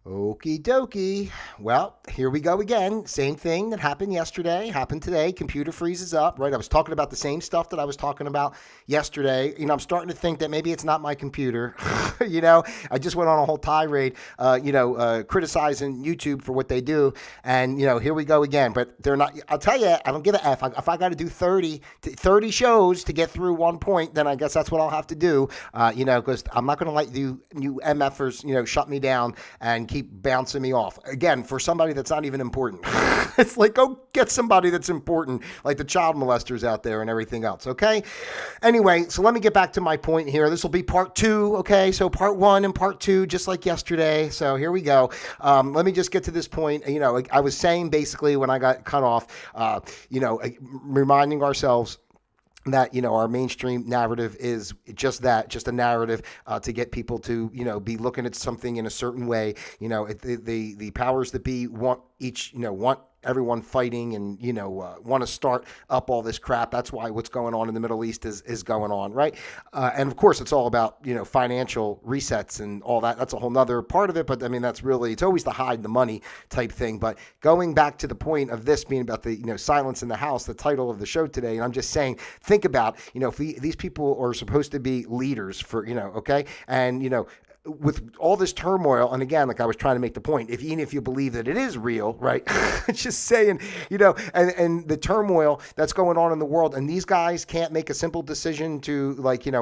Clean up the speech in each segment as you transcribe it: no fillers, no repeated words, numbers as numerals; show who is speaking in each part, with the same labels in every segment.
Speaker 1: Okie dokie. Well, here we go again. Same thing that happened yesterday, happened today. Computer freezes up, right? I was talking about the same stuff that I was talking about yesterday. I'm starting to think that maybe it's not my computer. I just went on a whole tirade, criticizing YouTube for what they do. And, here we go again. But they're not, I'll tell you, I don't give a F. If I got to do 30 shows to get through one point, then I guess that's what I'll have to do, because I'm not going to let you MFers, shut me down and keep bouncing me off. Again, for somebody that's not even important. It's like, go get somebody that's important, like the child molesters out there and everything else, okay? Anyway, so let me get back to my point here. This will be part two, okay? So part one and part two, just like yesterday. So here we go. Let me just get to this point. I was saying basically when I got cut off, reminding ourselves that our mainstream narrative is just that, just a narrative to get people to be looking at something in a certain way. The powers that be want everyone fighting and want to start up all this crap. That's why what's going on in the Middle East is going on, right? And of course, it's all about financial resets and all that. That's a whole nother part of it. But I mean, it's always the hide the money type thing. But going back to the point of this being about the silence in the house, the title of the show today, and I'm just saying, think about if these people are supposed to be leaders for okay, and with all this turmoil, and again, like I was trying to make the point, even if you believe that it is real, right? Just saying, and the turmoil that's going on in the world, and these guys can't make a simple decision to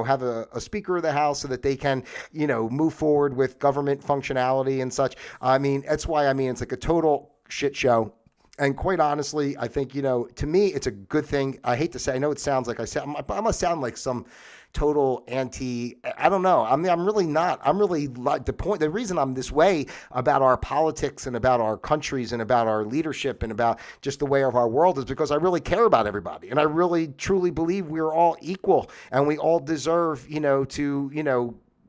Speaker 1: have a Speaker of the House so that they can, move forward with government functionality and such. I mean, that's why it's like a total shit show. And quite honestly, I think, to me, it's a good thing. I hate to say, I know it sounds like I'm going to sound like some total I don't know. I'm really not. I'm really like the reason I'm this way about our politics and about our countries and about our leadership and about just the way of our world is because I really care about everybody. And I really truly believe we're all equal and we all deserve,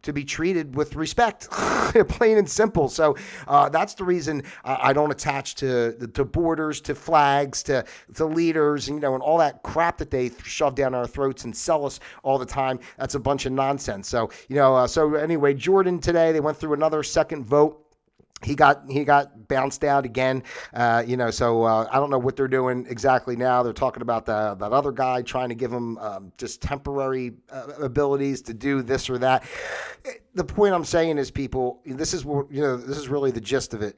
Speaker 1: to be treated with respect, plain and simple. So that's the reason I don't attach to borders, to flags, to leaders, and all that crap that they shove down our throats and sell us all the time. That's a bunch of nonsense. So so anyway, Jordan today they went through another second vote. He got bounced out again, so I don't know what they're doing exactly now. They're talking about that other guy trying to give him just temporary abilities to do this or that. The point I'm saying is, people, this is really the gist of it.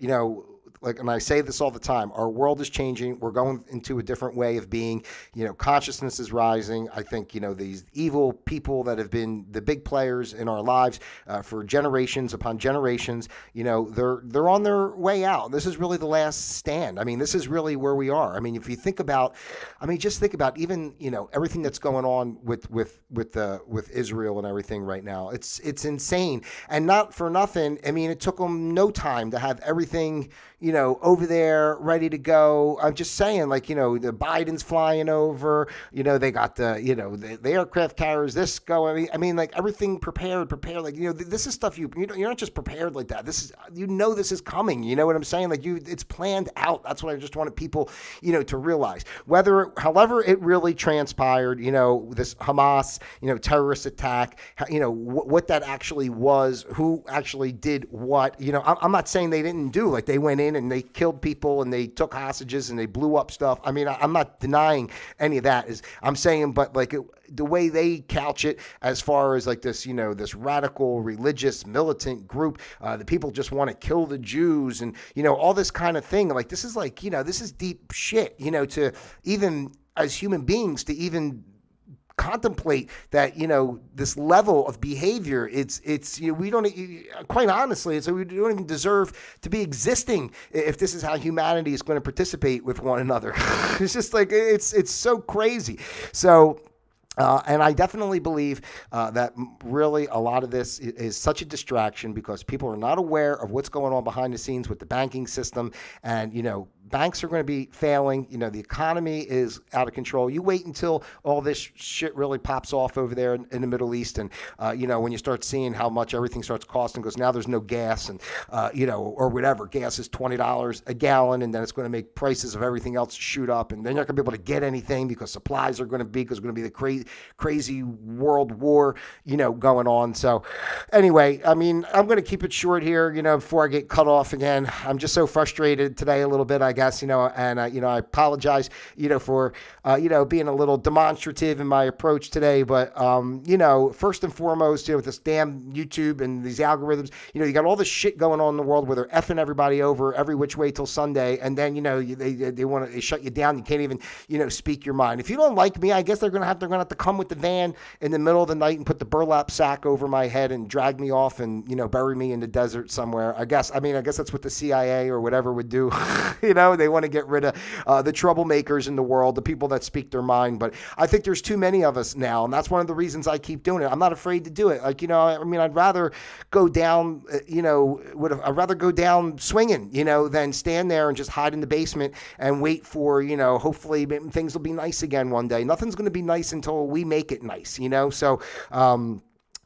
Speaker 1: And I say this all the time, our world is changing. We're going into a different way of being. Consciousness is rising. I think, these evil people that have been the big players in our lives for generations upon generations, they're on their way out. This is really the last stand. I mean, this is really where we are. I mean, if you think about, just think about even, everything that's going on with Israel and everything right now. It's insane. And not for nothing. I mean, it took them no time to have everything, over there, ready to go. I'm just saying, the Biden's flying over, they got the aircraft carriers, this going. I mean, everything prepared. This is stuff you're not just prepared like that. This is, this is coming. You know what I'm saying? It's planned out. That's what I just wanted people, to realize. However it really transpired, this Hamas, terrorist attack, what that actually was, who actually did what, I'm not saying they didn't do, they went in and they killed people and they took hostages and they blew up stuff. I mean, I'm not denying any of that. I'm saying, but the way they couch it as far as this, this radical religious militant group, the people just want to kill the Jews and, all this kind of thing. This is this is deep shit, to even as human beings to even contemplate that this level of behavior. It's we don't, quite honestly, we don't even deserve to be existing if this is how humanity is going to participate with one another. It's just it's so crazy. So and I definitely believe that really a lot of this is such a distraction because people are not aware of what's going on behind the scenes with the banking system and, banks are going to be failing. The economy is out of control. You wait until all this shit really pops off over there in the Middle East, and when you start seeing how much everything starts costing, because now there's no gas, and or whatever, gas is $20 a gallon, and then it's going to make prices of everything else shoot up, and then you're not going to be able to get anything because supplies are going to be, because it's going to be the crazy world war, going on. So anyway, I mean, I'm going to keep it short here, before I get cut off again. I'm just so frustrated today a little bit, I guess, and I apologize, for, being a little demonstrative in my approach today. But, first and foremost, with this damn YouTube and these algorithms, you got all this shit going on in the world where they're effing everybody over every which way till Sunday. And then, they want to shut you down. You can't even, speak your mind. If you don't like me, I guess they're going to have to come with the van in the middle of the night and put the burlap sack over my head and drag me off and, bury me in the desert somewhere. I guess that's what the CIA or whatever would do. They want to get rid of the troublemakers in the world, the people that speak their mind. But I think there's too many of us now, and that's one of the reasons I keep doing it. I'm not afraid to do it. I'd rather go down, I'd rather go down swinging, than stand there and just hide in the basement and wait for, hopefully things will be nice again one day. Nothing's going to be nice until we make it nice, So,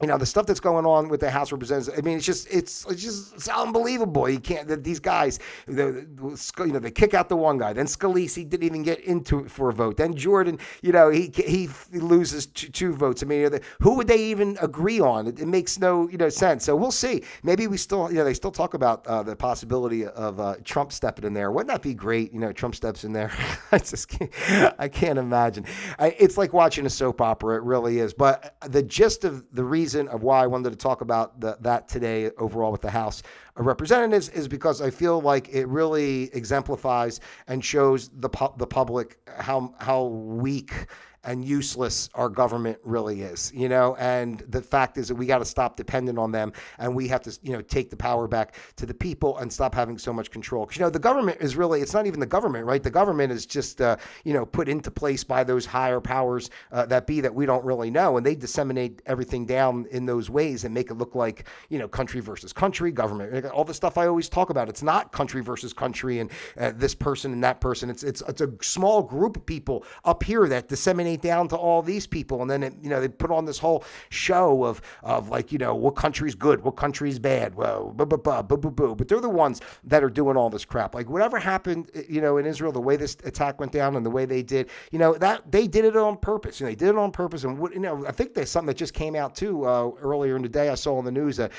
Speaker 1: the stuff that's going on with the House of Representatives, I mean, it's unbelievable. You can't, these guys, they kick out the one guy. Then Scalise didn't even get into it for a vote. Then Jordan, he loses two votes. I mean, who would they even agree on? It makes no, sense. So we'll see. Maybe we still, they still talk about the possibility of Trump stepping in there. Wouldn't that be great? Trump steps in there. I can't imagine. It's like watching a soap opera. It really is. But the gist of the reason of why I wanted to talk about that today overall with the House of Representatives is because I feel like it really exemplifies and shows the public how weak and useless our government really is, and the fact is that we got to stop dependent on them, and we have to, take the power back to the people and stop having so much control. Because, the government is really, it's not even the government, right? The government is just, put into place by those higher powers that we don't really know, and they disseminate everything down in those ways and make it look like, country versus country, government, all the stuff I always talk about. It's not country versus country and this person and that person. It's a small group of people up here that disseminate down to all these people, and then they put on this whole show of like, what country's good, what country's bad, well, but they're the ones that are doing all this crap. Like whatever happened, in Israel, the way this attack went down and the way they did, that they did it on purpose. They did it on purpose, and I think there's something that just came out too earlier in the day. I saw on the news that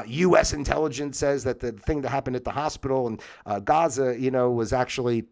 Speaker 1: U.S. intelligence says that the thing that happened at the hospital in Gaza, was actually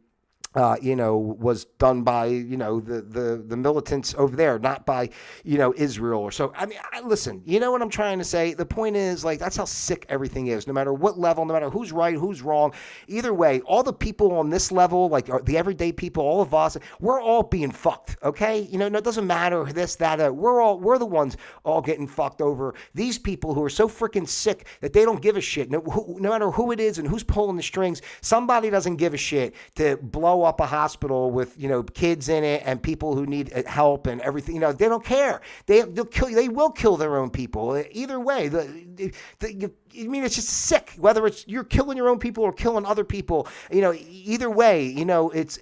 Speaker 1: was done by, the militants over there, not by, Israel or so. I mean, listen, what I'm trying to say? The point is, like, that's how sick everything is, no matter what level, no matter who's right, who's wrong. Either way, all the people on this level, like the everyday people, all of us, we're all being fucked, okay? No, it doesn't matter this, that, we're the ones all getting fucked over these people who are so freaking sick that they don't give a shit. No matter who it is and who's pulling the strings, somebody doesn't give a shit to blow up a hospital with kids in it and people who need help and everything. They don't care. They'll kill. They will kill their own people. Either way, it's just sick. Whether it's you're killing your own people or killing other people, either way, it's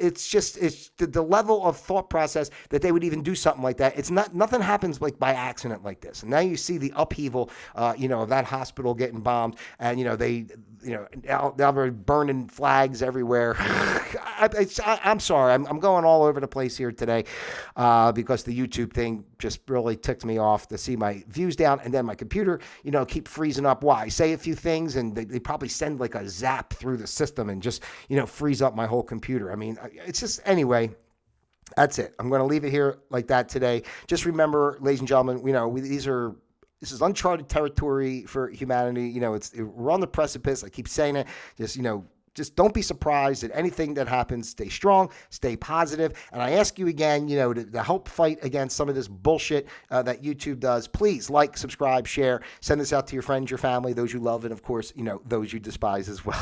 Speaker 1: the level of thought process that they would even do something like that. It's not, nothing happens like by accident like this. And now you see the upheaval, of that hospital getting bombed, and now they're burning flags everywhere. I'm sorry. I'm going all over the place here today because the YouTube thing just really ticked me off to see my views down, and then my computer, keep freezing up. Why? I say a few things, and they probably send like a zap through the system and just, freeze up my whole computer. I mean, it's just, anyway. That's it. I'm going to leave it here like that today. Just remember, ladies and gentlemen, this is uncharted territory for humanity. We're on the precipice. I keep saying it. Just don't be surprised at anything that happens. Stay strong, stay positive. And I ask you again, to help fight against some of this bullshit that YouTube does. Please like, subscribe, share, send this out to your friends, your family, those you love, and of course, those you despise as well.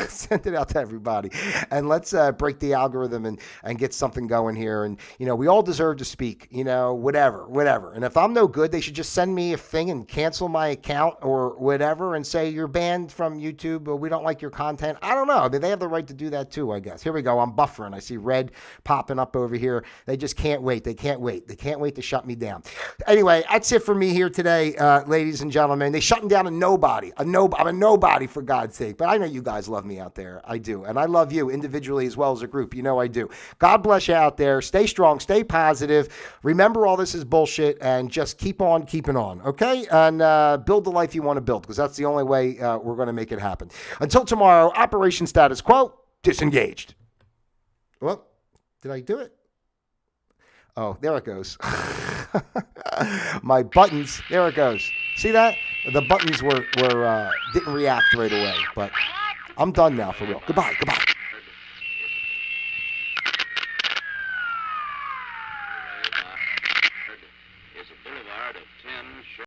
Speaker 1: Send it out to everybody. And let's break the algorithm and get something going here. And, we all deserve to speak, whatever. And if I'm no good, they should just send me a thing and cancel my account or whatever and say you're banned from YouTube or we don't like your content. I don't know. know. I mean, they have the right to do that too, I guess. Here we go. I'm buffering. I see red popping up over here. They just can't wait. They can't wait. They can't wait to shut me down. Anyway, that's it for me here today, ladies and gentlemen. They shutting down a nobody. I'm a nobody, for God's sake. But I know you guys love me out there. I do. And I love you individually as well as a group. You know I do. God bless you out there. Stay strong. Stay positive. Remember, all this is bullshit, and just keep on keeping on, okay? And build the life you want to build, because that's the only way we're going to make it happen. Until tomorrow, Operation Status Quo, disengaged. Well, did I do it? Oh, there it goes. My buttons, there it goes. See that? The buttons were didn't react right away, but I'm done now for real. Goodbye.